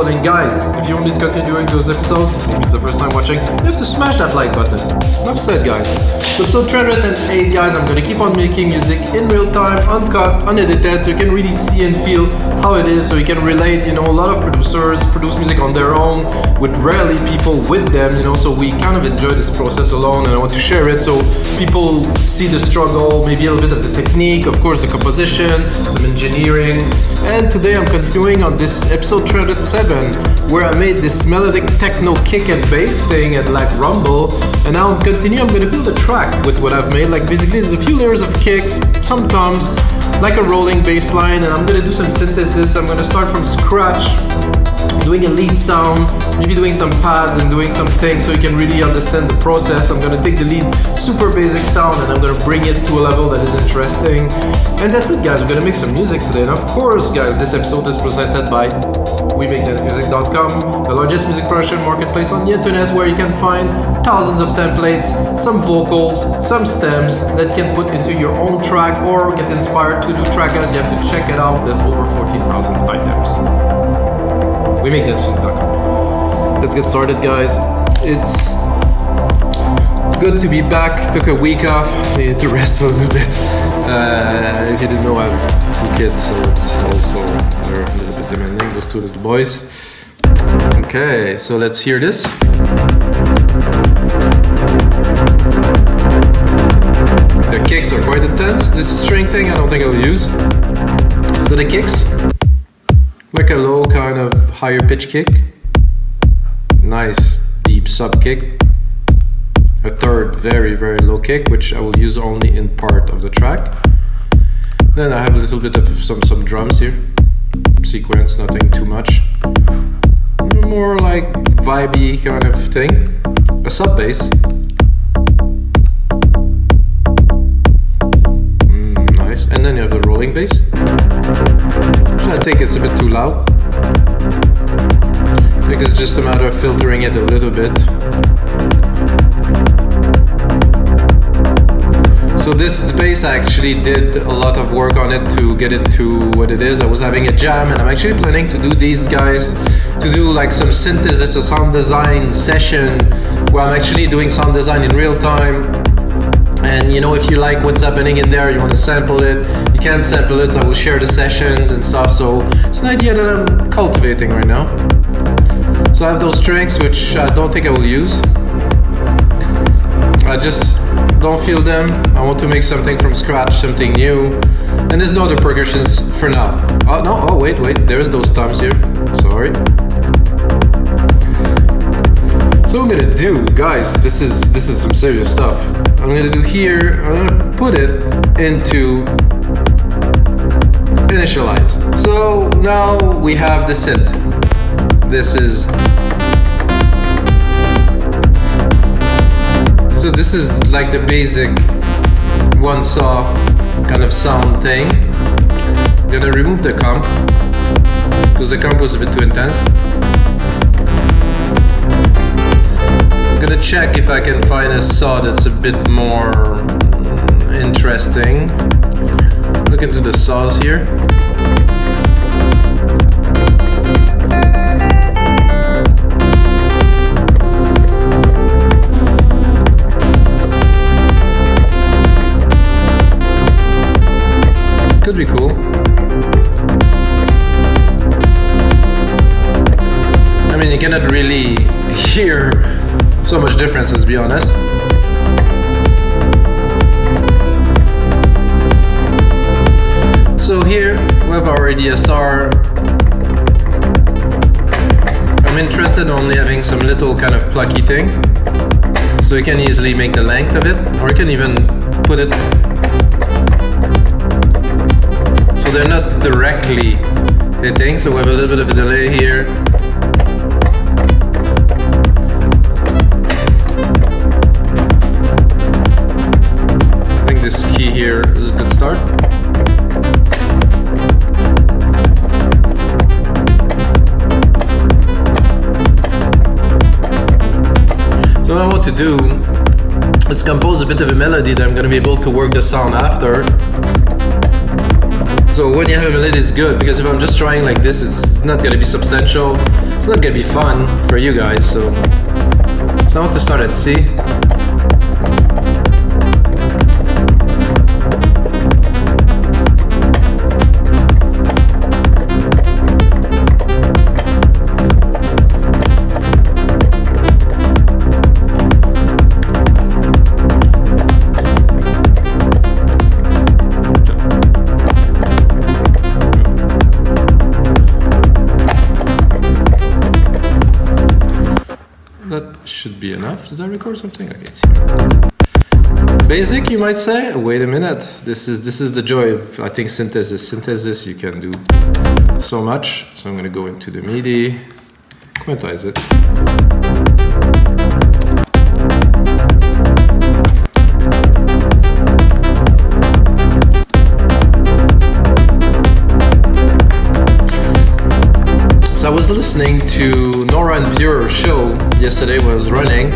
And guys, if you want me to continue doing those episodes, if it's the first time watching, you have to smash that like button. Enough said, guys. So episode 308, guys, I'm gonna keep on making music in real time, uncut, unedited, so you can really see and feel how it is, so you can relate. You know, a lot of producers produce music on their own, with rarely people with them, you know, so we kind of enjoy this process alone, and I want to share it so people see the struggle, maybe a little bit of the technique, of course the composition, some engineering. And today I'm continuing on this episode 307, where I made this melodic techno kick and bass thing and like rumble, and now I'm gonna build a track with what I've made. Like basically there's a few layers of kicks, some toms, like a rolling bass line, and I'm gonna do some synthesis. I'm gonna start from scratch, doing a lead sound, maybe doing some pads and doing some things so you can really understand the process. I'm gonna take the lead super basic sound and I'm gonna bring it to a level that is interesting. And that's it, guys. We're gonna make some music today. And of course, guys, this episode is presented by WeMakeThatMusic.com, the largest music production marketplace on the internet, where you can find thousands of templates, some vocals, some stems that you can put into your own track or get inspired to do trackers. You have to check it out. There's over 14,000 items. WeMakeThatMusic.com. Let's get started, guys. It's good to be back. Took a week off. Needed to rest a little bit. If you didn't know, I have 2 kids, so it's also they're a little bit demanding. Those 2 little boys. Okay, so let's hear this. The kicks are quite intense. This string thing I don't think I'll use. So the kicks, like a low kind of higher pitch kick, nice deep sub kick, a third very low kick, which I will use only in part of the track. Then I have a little bit of some drums here, sequence, nothing too much, more like vibey kind of thing, a sub bass, nice, and then you have the rolling bass, which I think it's a bit too loud. I think it's just a matter of filtering it a little bit. So this bass, I actually did a lot of work on it to get it to what it is. I was having a jam, and I'm actually planning to do these guys, to do like some synthesis, a sound design session, where I'm actually doing sound design in real time. And you know, if you like what's happening in there, you want to sample it, you can sample it, so I will share the sessions and stuff. So it's an idea that I'm cultivating right now. So I have those strings, which I don't think I will use. I just don't feel them. I want to make something from scratch, something new. And there's no other percussions for now. Oh no, oh wait, there's those toms here. Sorry. So what I'm gonna do, guys, this is some serious stuff. I'm gonna do here, I'm gonna put it into initialize. So now we have the synth. So this is like the basic one saw kind of sound thing. I'm gonna remove the comp, because the comp was a bit too intense. I'm gonna check if I can find a saw that's a bit more interesting. Look into the saws here. Could be cool. I mean, you cannot really hear so much difference, let's be honest. So here we have our ADSR. I'm interested in only having some little kind of plucky thing, so you can easily make the length of it, or you can even put it so they're not directly hitting. So we have a little bit of a delay here. I think this key here is a good start. So what I want to do is compose a bit of a melody that I'm going to be able to work the sound after. So when you have a melody, it's good, because if I'm just trying like this, it's not gonna be substantial. It's not gonna be fun for you guys, so I want to start at C. That should be enough. Did I record something? I can't see. Basic, you might say. Wait a minute. This is the joy of, I think, synthesis. Synthesis, you can do so much. So I'm going to go into the MIDI, quantize it. I was listening to Nora and Bureau's show yesterday when I was running,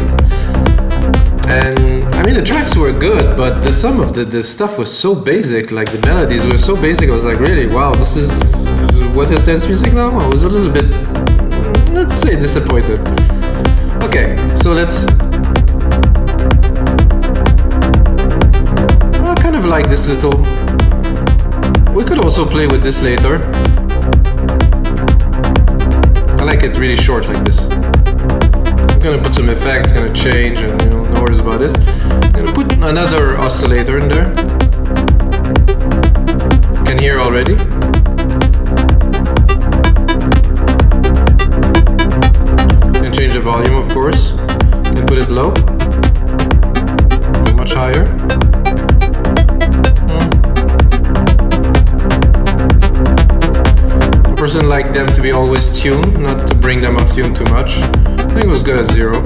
and I mean the tracks were good, but some of the stuff was so basic, like the melodies were so basic. I was like, really, wow, this is what is dance music now? I was a little bit, let's say, disappointed. Okay, so I kind of like this little, we could also play with this later. I like it really short like this. I'm gonna put some effects, gonna change, and no worries about this. I'm gonna put another oscillator in there. You can hear already. You can change the volume, of course. You can put it low, much higher. Person like them to be always tuned, not to bring them off tune too much. I think it was good at 0.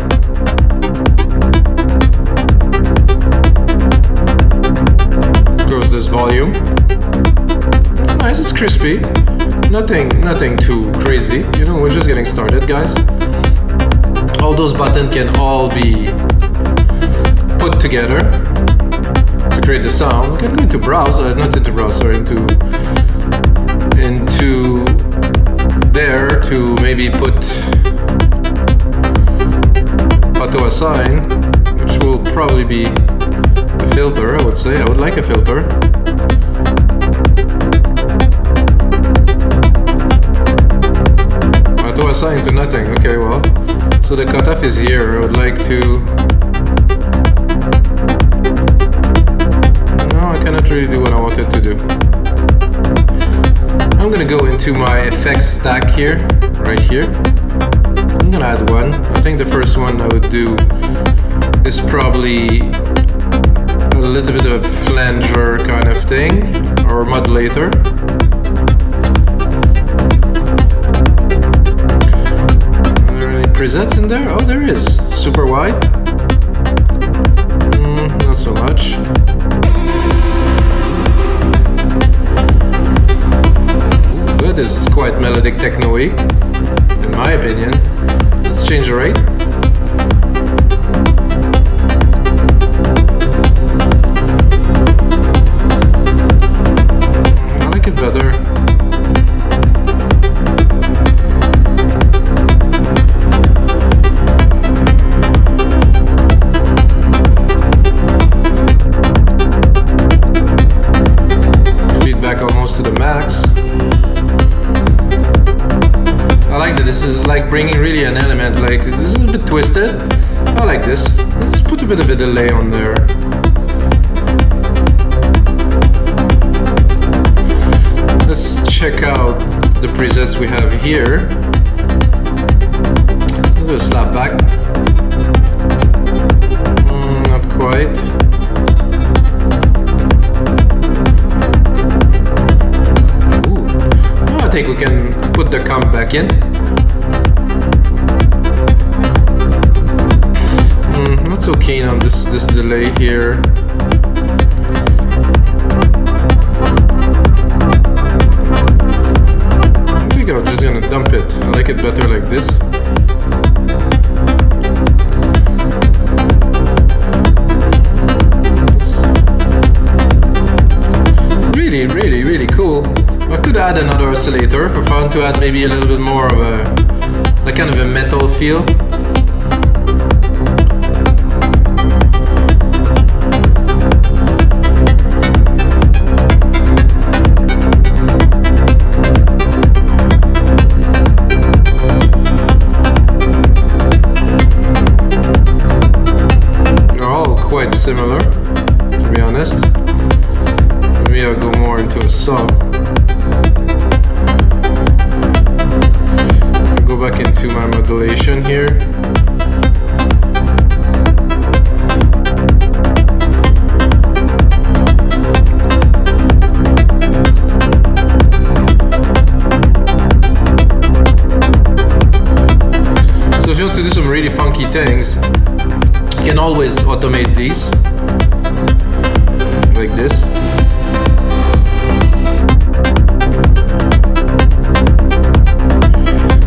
Grows this volume. It's nice, it's crispy. Nothing too crazy. We're just getting started, guys. All those buttons can all be put together to create the sound. We can go into browse, not into browse, sorry, into there to maybe put auto assign, which will probably be a filter. I would say I would like a filter. Auto assign to nothing. Okay, well, so the cutoff is here. I would like to. No, I cannot really do what I wanted to do. I'm gonna go into my effects stack here, right here. I'm gonna add one. I think the first one I would do is probably a little bit of a flanger kind of thing, or modulator. Are there any presets in there? Oh, there is. Super wide. Not so much. This is quite melodic techno-y, in my opinion. Let's change the rate. I like it better. Feedback almost to the max. I like that this is like bringing really an element, like this is a bit twisted. I like this. Let's put a bit of a delay on there. Let's check out the presets we have here. Let's do a slap back. Not quite. I think we can put the comp back in. Not so keen on this delay here. I think I'm just gonna dump it. I like it better like this. Really cool. I could add another oscillator for fun, to add maybe a little bit more of a like kind of a metal feel. Quite similar, to be honest. Maybe I'll go more into a saw. I'll go back into my modulation here. So if you want to do some really funky things, you can always automate these, like this.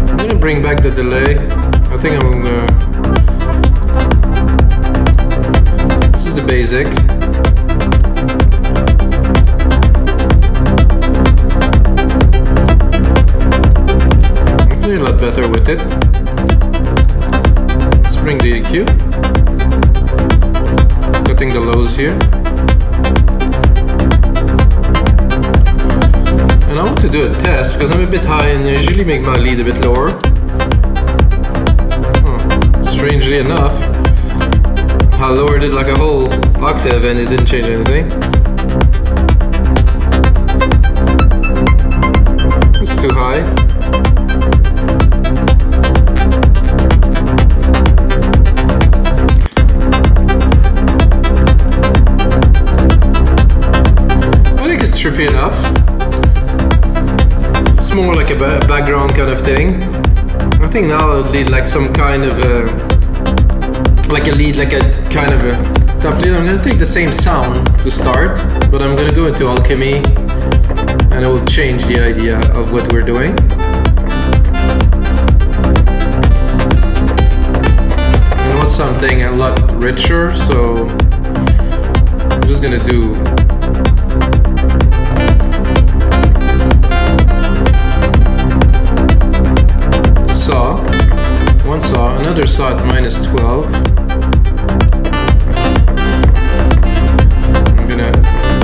I'm gonna bring back the delay. I think I'm gonna... This is the basic. I'm doing a lot better with it. Let's bring the EQ. Cutting the lows here. And I want to do a test because I'm a bit high and I usually make my lead a bit lower. Strangely enough, I lowered it like a whole octave and it didn't change anything. It's too high. Trippy enough. It's more like a background kind of thing. I think now I'll lead like some kind of a, like a lead, like a kind of a top lead. I'm gonna take the same sound to start, but I'm gonna go into alchemy and it will change the idea of what we're doing. I want something a lot richer, so I'm just gonna do saw, one saw, another saw at -12. I'm gonna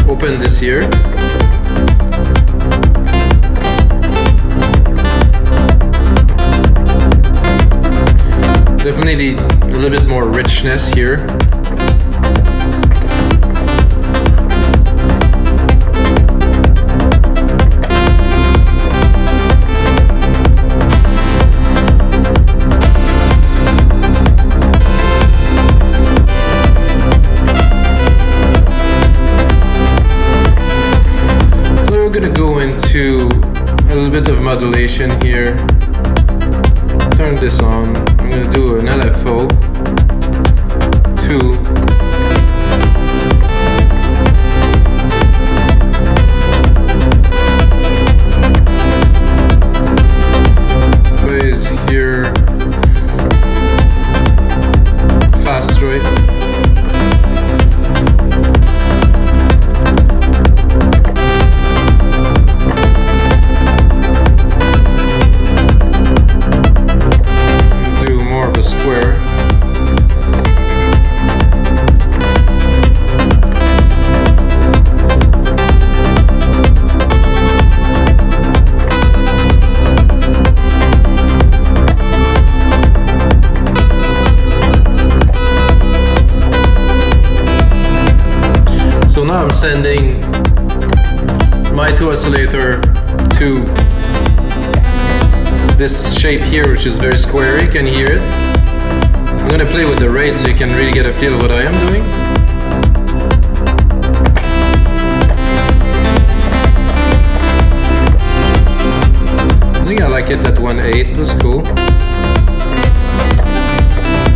open this here. Definitely a little bit more richness here. We're gonna go into a little bit of modulation here. Turn this on. I'm gonna do an LFO 2. Plays here. Fast rate. So now I'm sending my 2 oscillator to this shape here, which is very square. You can hear it. I'm gonna play with the rate so you can really get a feel of what I am doing. I think I like it at 1/8. It was cool.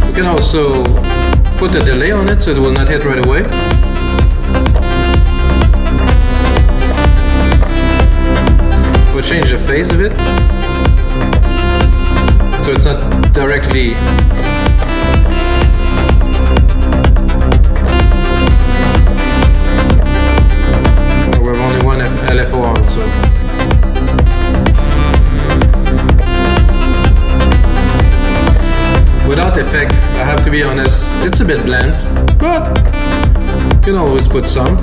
You can also put a delay on it so it will not hit right away. We'll change the phase of it so it's not directly we have only one LFO on, so lot effect, I have to be honest. It's a bit bland, but you can always put some.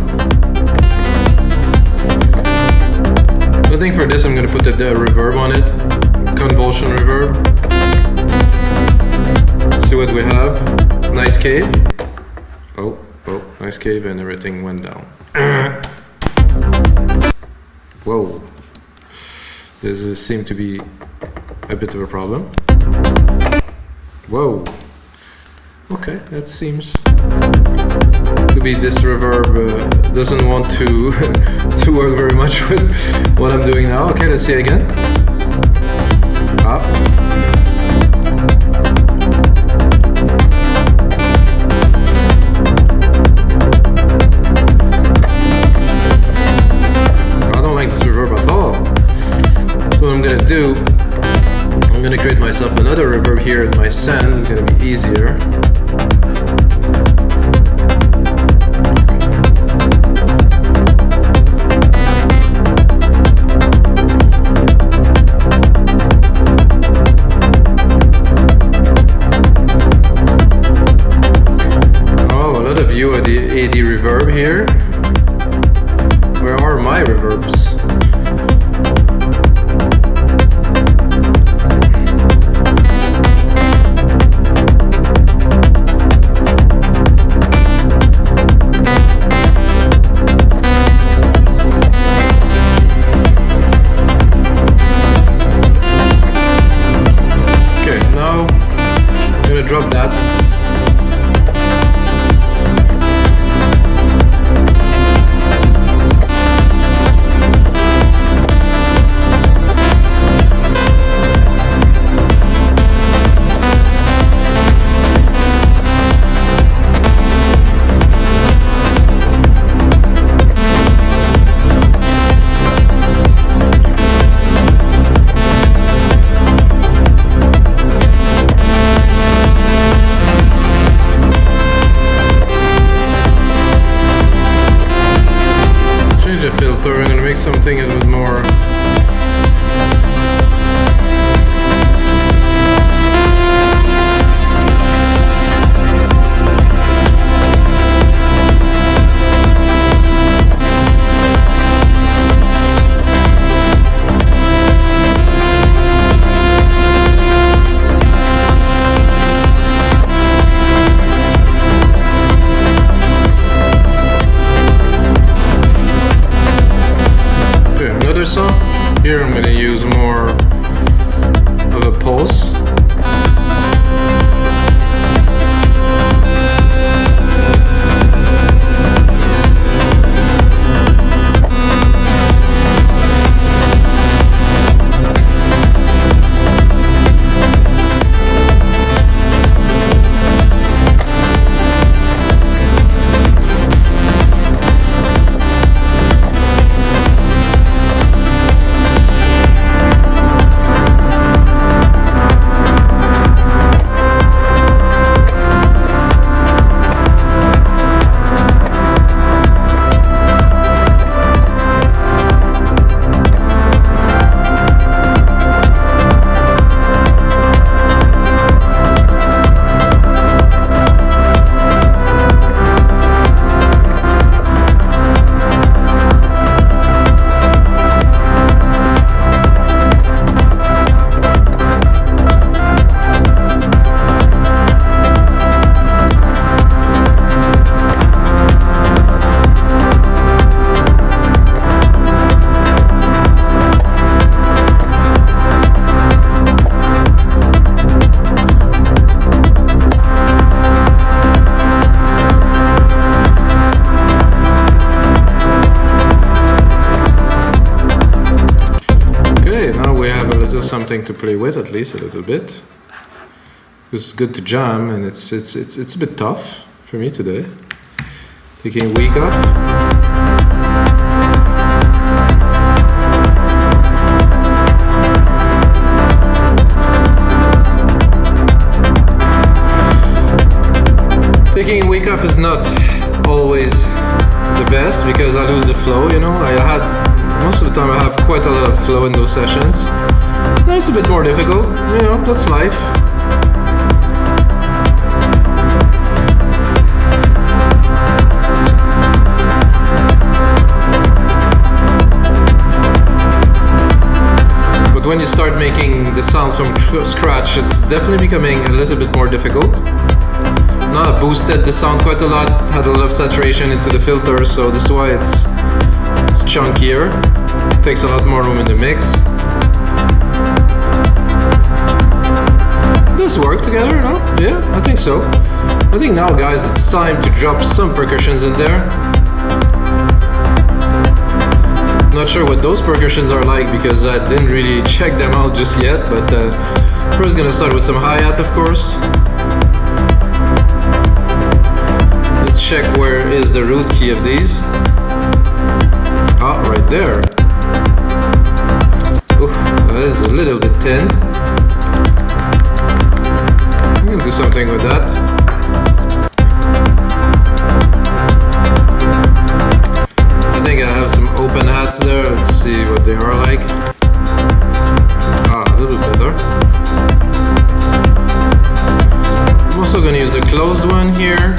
I think for this I'm gonna put the reverb on it. Convulsion reverb. See what we have. Nice cave. Oh, nice cave, and everything went down. Whoa. This seemed to be a bit of a problem. Whoa. Okay, that seems to be this reverb doesn't want to to work very much with what I'm doing now. Okay, let's see again. Up. I don't like this reverb at all. So what I'm gonna do, I'm gonna create myself another reverb here in my send. It's gonna be easier. AD reverb here. Where are my reverbs? Okay, now I'm gonna drop that. Filter. I'm gonna make something a little bit more saw. Here I'm going to use more of a pulse. Something to play with, at least a little bit. It's good to jam, and it's a bit tough for me today. Taking a week off. Taking a week off is not always the best because I lose the flow, you know. Most of the time I have quite a lot of flow in those sessions. Now it's a bit more difficult, you know, that's life. But when you start making the sounds from scratch, it's definitely becoming a little bit more difficult. Now I boosted the sound quite a lot, had a lot of saturation into the filter, so this is why it's chunkier. Takes a lot more room in the mix. Does work together, no? Yeah, I think so. I think now, guys, it's time to drop some percussions in there. Not sure what those percussions are like because I didn't really check them out just yet, but first gonna start with some hi-hat, of course. Let's check where is the root key of these. Ah, right there. Oof, that is a little bit thin. I'm gonna do something with that. I think I have some open hats there. Let's see what they are like. Ah, a little better. I'm also gonna use the closed one here,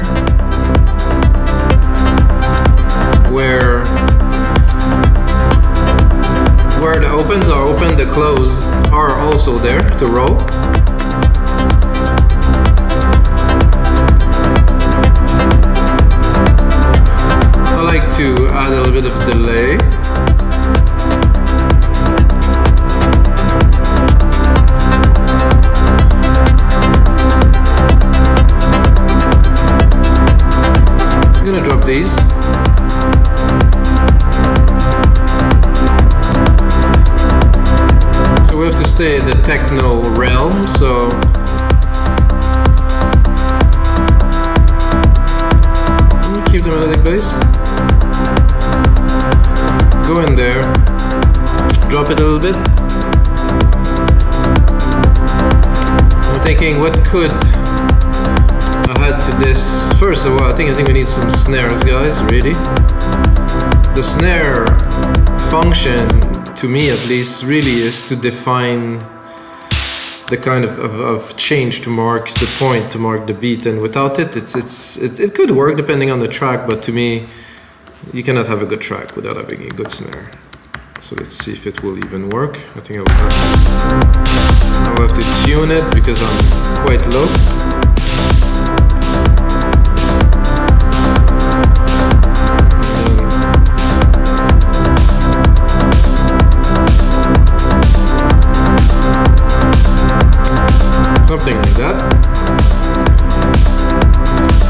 where the opens are open, the closed are also there to roll. I like to add a little bit of delay. I'm gonna drop these. So we have to stay in the techno realm, so keep the melodic bass. Go in there, drop it a little bit. I'm thinking what could add to this. First of all, I think we need some snares, guys, really. The snare function, to me at least, really is to define the kind of change to mark the point, to mark the beat, and without it, it could work depending on the track, but to me, you cannot have a good track without having a good snare. So let's see if it will even work. I think I'll have to tune it because I'm quite low. Something like that.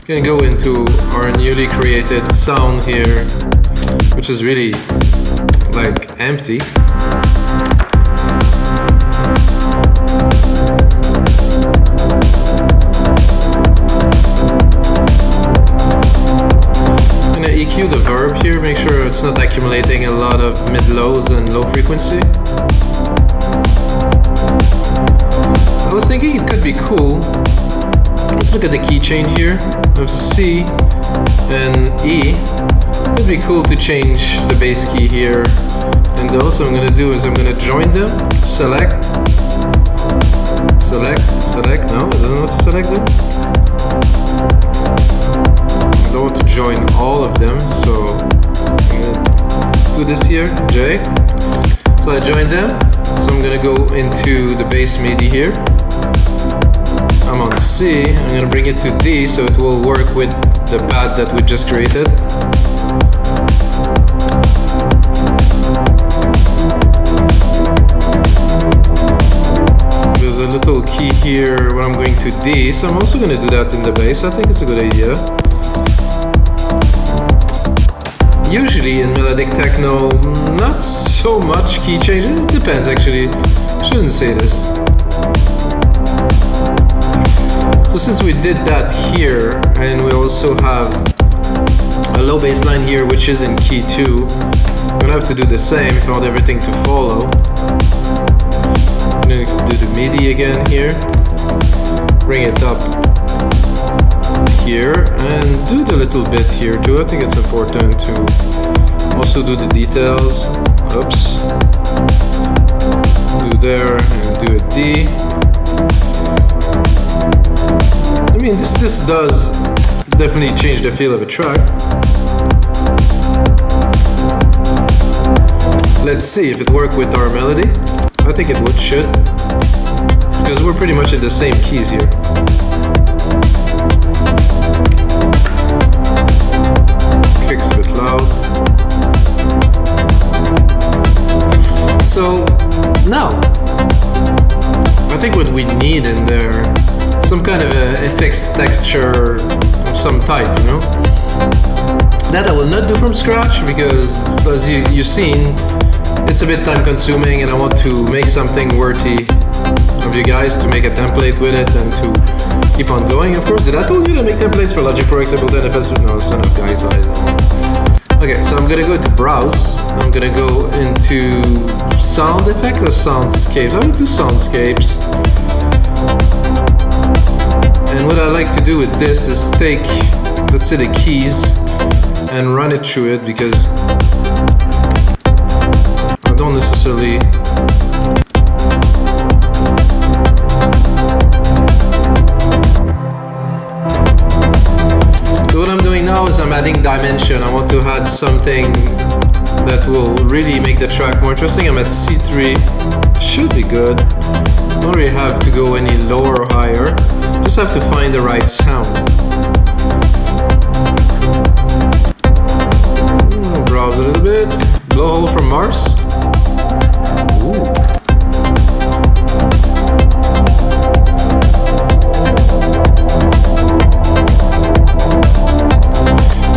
Gonna go into our newly created sound here, which is really like empty. I'm gonna EQ the verb here, make sure it's not accumulating a lot of mid-lows and low frequency. I was thinking it could be cool. Let's look at the key change here of C and E. It could be cool to change the bass key here and those. So I'm gonna do is I'm gonna join them, select. No, it doesn't want to select them. I don't want to join all of them, so I'm gonna do this here, J. So I joined them. So I'm gonna go into the bass MIDI here. I'm on C, I'm gonna bring it to D so it will work with the pad that we just created. There's a little key here where I'm going to D, so I'm also gonna do that in the bass. I think it's a good idea. Usually in melodic techno, not so much key changes. It depends actually. Shouldn't say this. So since we did that here, and we also have a low bass line here, which is in key 2, I'm gonna have to do the same if I want everything to follow. I'm gonna do the MIDI again here, bring it up here, and do the little bit here too. I think it's important to also do the details. Oops. Do there, and do a D. I mean, this does definitely change the feel of a track. Let's see if it worked with our melody. I think it should, because we're pretty much in the same keys here. Kick's a bit loud. So now, I think what we need in there, some kind of a effects texture of some type, you know? That I will not do from scratch because, as you've seen, it's a bit time consuming and I want to make something worthy of you guys, to make a template with it and to keep on going. Of course, did I told you to make templates for Logic Pro, Ableton, FS? No, son of guys, I don't. Okay, so I'm gonna go to browse. I'm gonna go into sound effect or soundscapes. I would do soundscapes. And what I like to do with this is take, let's say, the keys and run it through it, because I don't necessarily so what I'm doing now is I'm adding dimension. I want to add something that will really make the track more interesting. I'm at C3, should be good. Don't really have to go any lower or higher, just have to find the right sound. Browse a little bit. Blowhole from Mars. Ooh.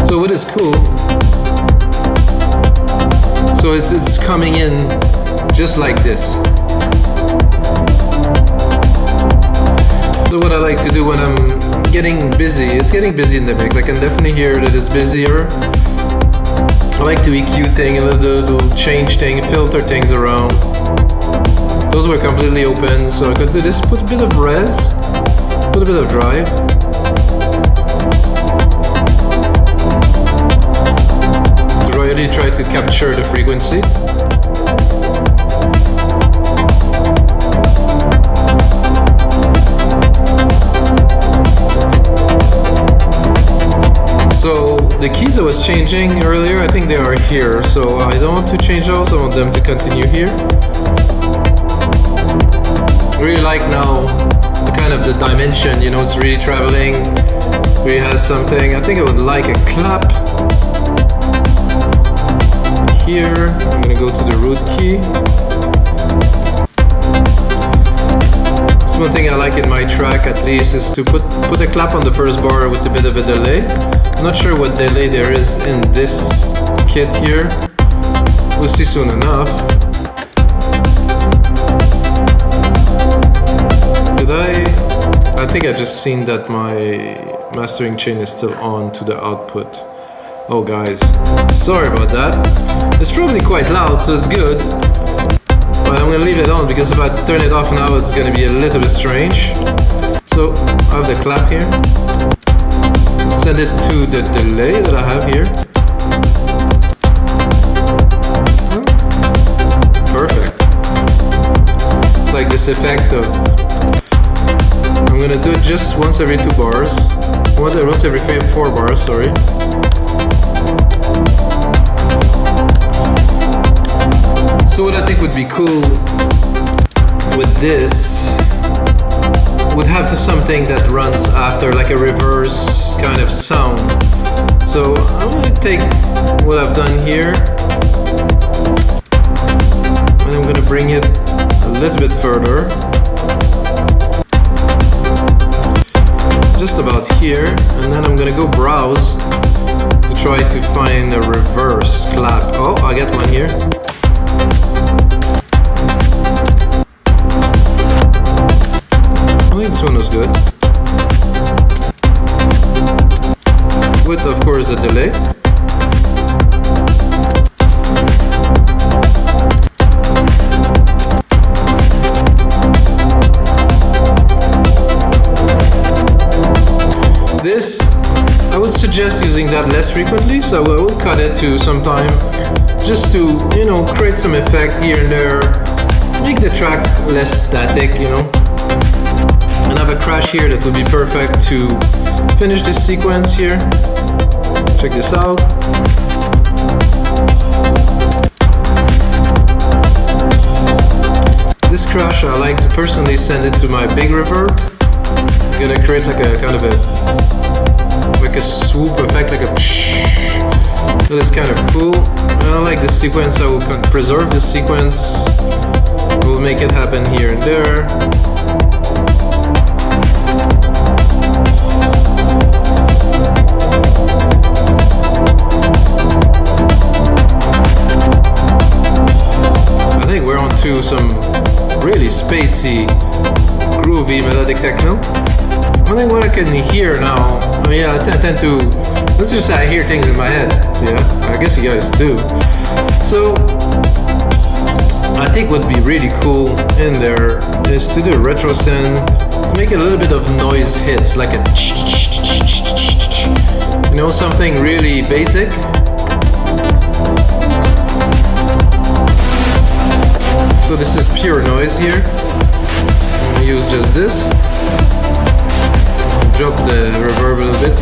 So what is cool? So it's coming in just like this. So what I like to do when I'm getting busy, it's getting busy in the mix. I can definitely hear that it's busier. I like to EQ thing, a little change thing, filter things around. Those were completely open, so I could do this, put a bit of res, put a bit of drive. So really try to capture the frequency. So the keys I was changing earlier, I think they are here, so I don't want to change those, I want them to continue here. I really like now the kind of the dimension, you know, it's really traveling, really has something. I think I would like a clap here. I'm gonna go to the root key. So one thing I like in my track at least is to put a clap on the first bar with a bit of a delay. I'm not sure what delay there is in this kit here. We'll see soon enough. Did I think I just seen that my mastering chain is still on to the output. Oh guys, sorry about that. It's probably quite loud, so it's good. But I'm gonna leave it on because if I turn it off now, it's gonna be a little bit strange. So I have the clap here. Send it to the delay that I have here. Perfect. It's like this effect of, I'm gonna do it just once every 2 bars. Once every 4 bars, sorry. So what I think would be cool with this would have to something that runs after, like a reverse kind of sound. So I'm gonna take what I've done here and I'm gonna bring it a little bit further, just about here, and then I'm gonna go browse to try to find a reverse clap. Oh, I get one here. I think this one was good. With, of course, the delay. This, I would suggest using that less frequently, so I will cut it to some time, just to, you know, create some effect here and there, make the track less static, you know. And I have a crash here that would be perfect to finish this sequence here. Check this out. this crash, I like to personally send it to my big reverb. I'm gonna create like a kind of a swoop effect, like a so that's kind of cool. And I like this sequence. I will preserve this sequence. We'll make it happen here and there. I think we're on to some really spacey, groovy melodic techno. I think what I can hear now, I mean, yeah, I tend to, let's just say I hear things in my head, yeah, I guess you guys do. So, I think what would be really cool in there is to do a retro synth, to make a little bit of noise hits, like a you know, something really basic. So this is pure noise here. I'm gonna use just this. Drop the reverb a little bit.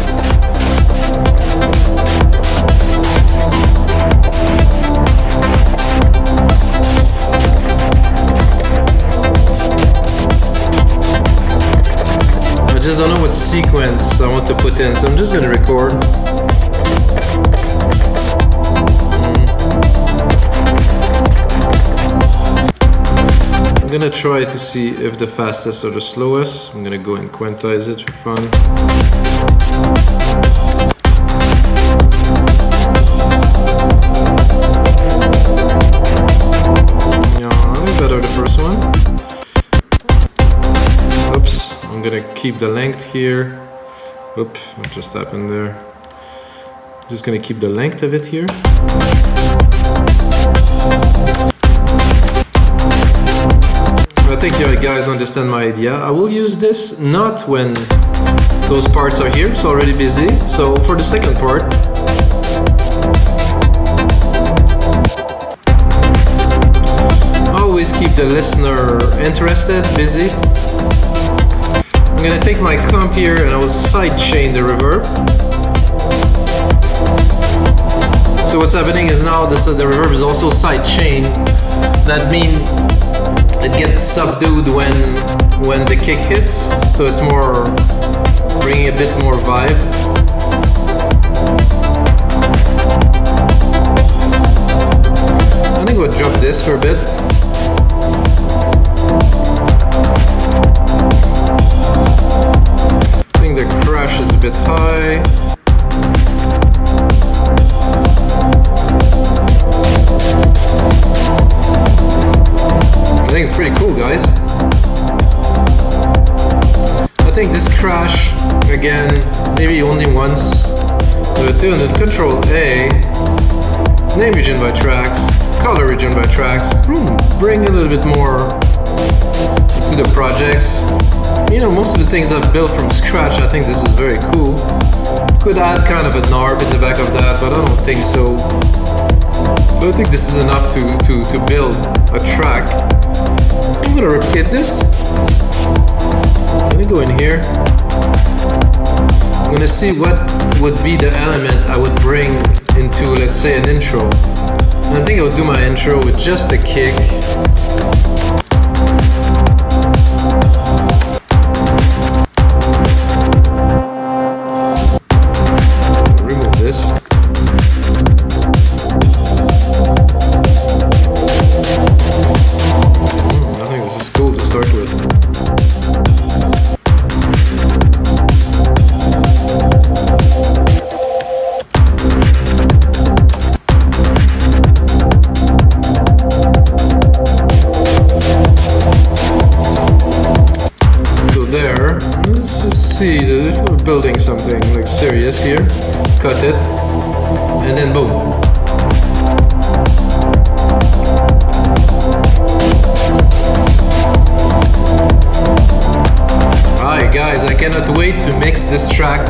I just don't know what sequence I want to put in, so I'm just gonna record. I'm gonna try to see if the fastest or the slowest. I'm gonna go and quantize it for fun. Yeah, I think better the first one. Oops, I'm gonna keep the length here. Oops, what just happened there? Just gonna keep the length of it here. I think you guys understand my idea. I will use this not when those parts are here, it's already busy. So for the second part, always keep the listener interested, busy. I'm gonna take my comp here and I will sidechain the reverb. So what's happening is now the reverb is also sidechained. That means it gets subdued when the kick hits, so it's more bringing a bit more vibe. I think we'll drop this for a bit. I think the crash is a bit high. I think it's pretty cool, guys. I think this crash, again, maybe only once. So to Control A, name region by tracks, color region by tracks, bring a little bit more to the projects. You know, most of the things I've built from scratch, I think this is very cool. Could add kind of a narb in the back of that, but I don't think so. But I think this is enough to build a track. So I'm gonna replicate this. I'm gonna go in here. I'm gonna see what would be the element I would bring into, let's say, an intro. And I think I'll do my intro with just a kick. Remove this. I think this is cool to start with. See, we're building something like serious here. Cut it, and then boom. Alright guys, I cannot wait to mix this track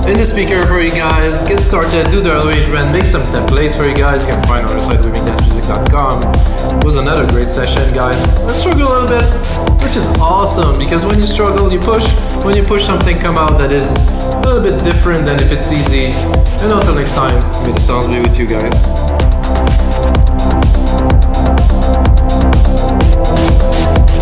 in the speaker for you guys. Get started, do the arrangement, make some templates for you guys. You can find on our site livingdancemusic.com. It was another great session, guys. Let's struggle a little bit, which is awesome, because when you struggle, you push. When you push, something come out that is a little bit different than if it's easy. And until next time, may the sounds be with you guys.